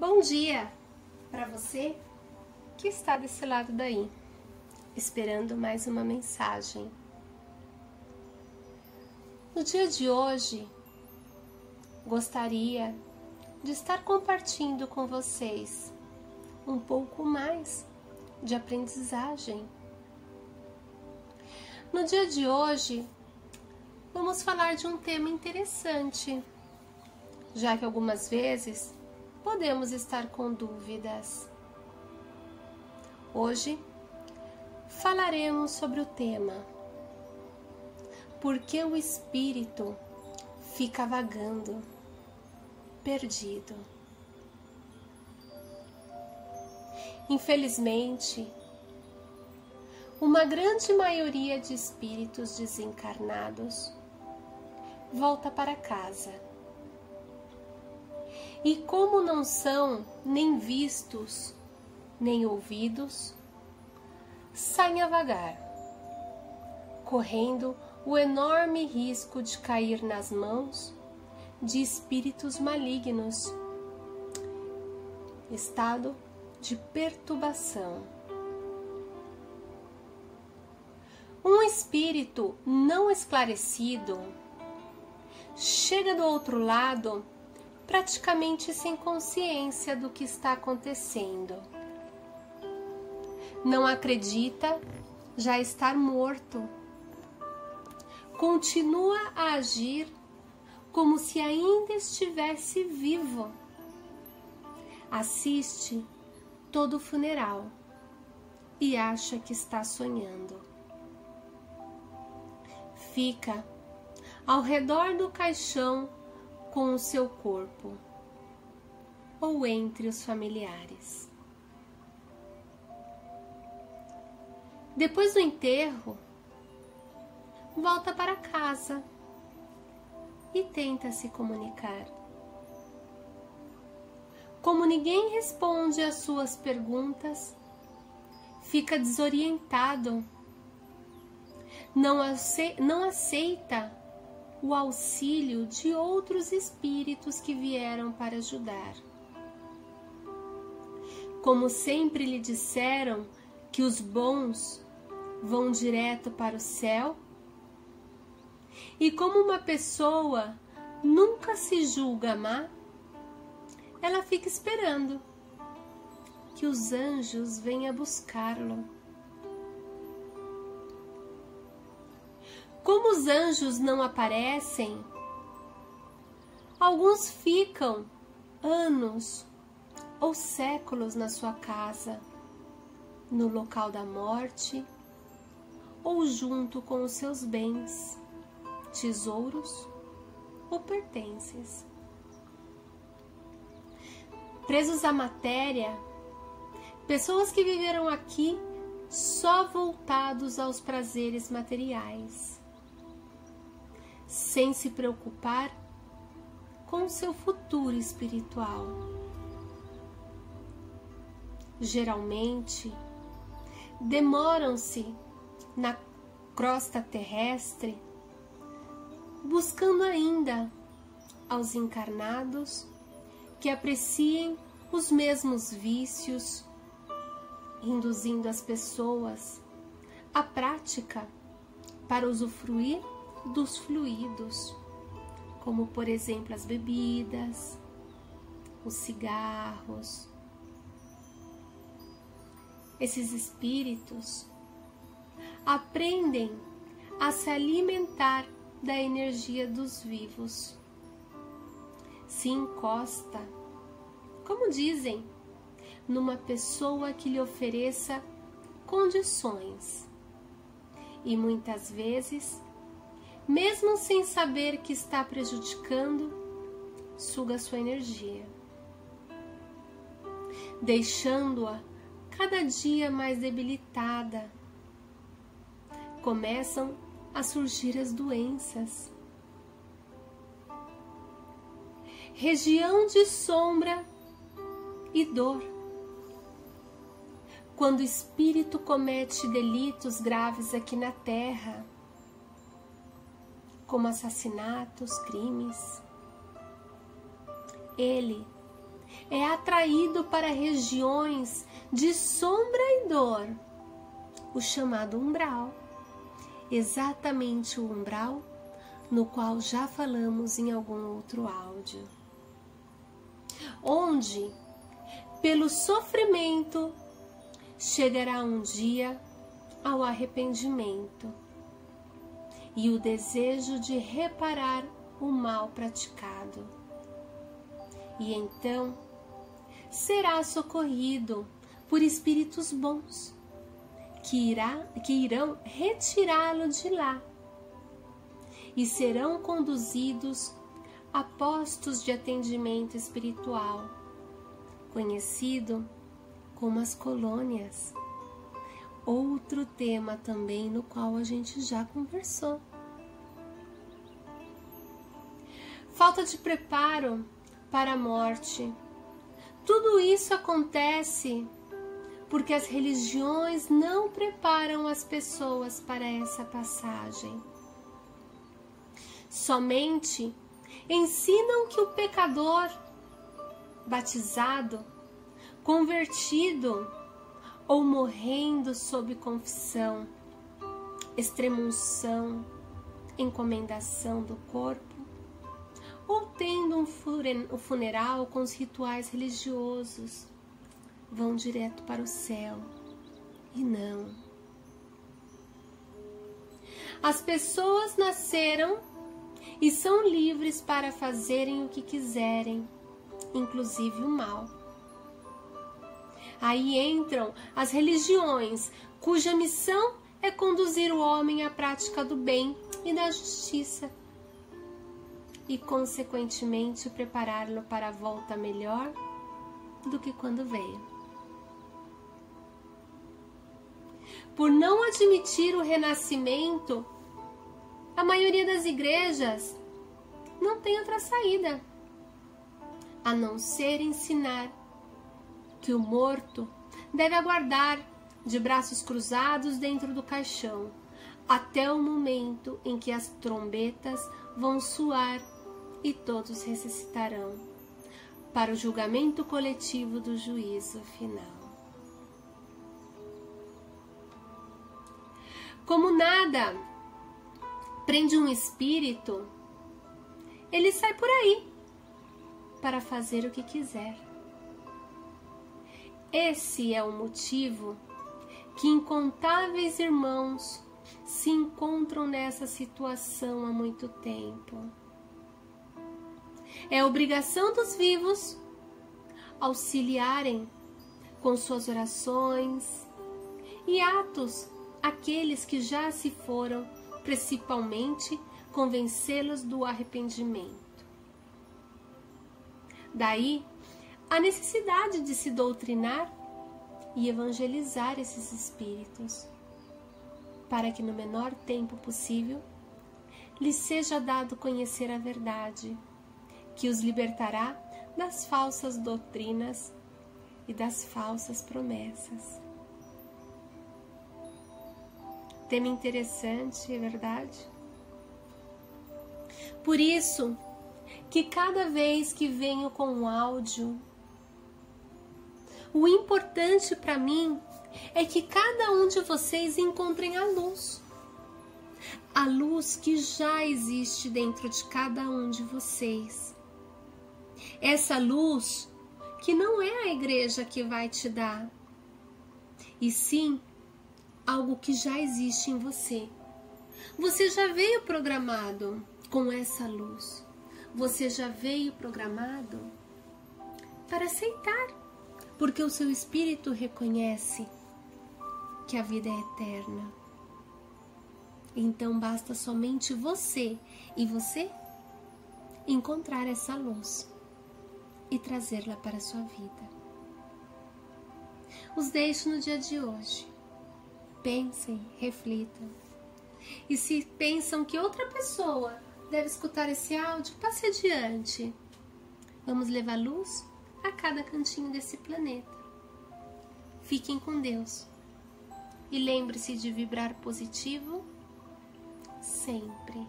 Bom dia para você que está desse lado daí, esperando mais uma mensagem. No dia de hoje, gostaria de estar compartilhando com vocês um pouco mais de aprendizagem. No dia de hoje, vamos falar de um tema interessante, já que algumas vezes podemos estar com dúvidas. Hoje falaremos sobre o tema Por que o espírito fica vagando, perdido? Infelizmente, uma grande maioria de espíritos desencarnados volta para casa. E como não são nem vistos, nem ouvidos, saem a vagar, correndo o enorme risco de cair nas mãos de espíritos malignos, estado de perturbação. Um espírito não esclarecido chega do outro lado praticamente sem consciência do que está acontecendo. Não acredita já estar morto. Continua a agir como se ainda estivesse vivo. Assiste todo o funeral e acha que está sonhando. Fica ao redor do caixão com o seu corpo ou entre os familiares. Depois do enterro, volta para casa e tenta se comunicar. Como ninguém responde às suas perguntas, fica desorientado, não aceita o auxílio de outros espíritos que vieram para ajudar. Como sempre lhe disseram que os bons vão direto para o céu, e como uma pessoa nunca se julga má, ela fica esperando que os anjos venham buscá-lo. Como os anjos não aparecem, alguns ficam anos ou séculos na sua casa, no local da morte ou junto com os seus bens, tesouros ou pertences. Presos à matéria, pessoas que viveram aqui só voltados aos prazeres materiais, sem se preocupar com seu futuro espiritual. Geralmente, demoram-se na crosta terrestre, buscando ainda aos encarnados que apreciem os mesmos vícios, induzindo as pessoas à prática para usufruir dos fluidos, como por exemplo as bebidas, os cigarros. Esses espíritos aprendem a se alimentar da energia dos vivos. Se encosta, como dizem, numa pessoa que lhe ofereça condições e muitas vezes, mesmo sem saber que está prejudicando, suga sua energia, deixando-a cada dia mais debilitada. Começam a surgir as doenças. Região de sombra e dor. Quando o espírito comete delitos graves aqui na Terra, como assassinatos, crimes, ele é atraído para regiões de sombra e dor, o chamado umbral, exatamente o umbral no qual já falamos em algum outro áudio, onde, pelo sofrimento, chegará um dia ao arrependimento e o desejo de reparar o mal praticado. E então será socorrido por espíritos bons que irão retirá-lo de lá e serão conduzidos a postos de atendimento espiritual, conhecido como as colônias. Outro tema também no qual a gente já conversou. Falta de preparo para a morte. Tudo isso acontece porque as religiões não preparam as pessoas para essa passagem. Somente ensinam que o pecador batizado, convertido ou morrendo sob confissão, extremunção, encomendação do corpo, ou tendo um funeral com os rituais religiosos, vão direto para o céu. E não. As pessoas nasceram e são livres para fazerem o que quiserem, inclusive o mal. Aí entram as religiões, cuja missão é conduzir o homem à prática do bem e da justiça e, consequentemente, prepará-lo para a volta melhor do que quando veio. Por não admitir o renascimento, a maioria das igrejas não tem outra saída a não ser ensinar que o morto deve aguardar de braços cruzados dentro do caixão até o momento em que as trombetas vão soar e todos ressuscitarão para o julgamento coletivo do juízo final. Como nada prende um espírito, ele sai por aí para fazer o que quiser. Esse é o motivo que incontáveis irmãos se encontram nessa situação há muito tempo. É obrigação dos vivos auxiliarem com suas orações e atos aqueles que já se foram, principalmente convencê-los do arrependimento. Daí a necessidade de se doutrinar e evangelizar esses espíritos, para que no menor tempo possível lhes seja dado conhecer a verdade, que os libertará das falsas doutrinas e das falsas promessas. Tema interessante, é verdade? Por isso que cada vez que venho com um áudio, o importante para mim é que cada um de vocês encontrem a luz que já existe dentro de cada um de vocês. Essa luz que não é a igreja que vai te dar, e sim algo que já existe em você. Você já veio programado com essa luz. Você já veio programado para aceitar, porque o seu espírito reconhece que a vida é eterna. Então basta somente você e você encontrar essa luz e trazê-la para a sua vida. Os deixo no dia de hoje. Pensem, reflitam. E se pensam que outra pessoa deve escutar esse áudio, passe adiante. Vamos levar luz a cada cantinho desse planeta. Fiquem com Deus. E lembre-se de vibrar positivo sempre.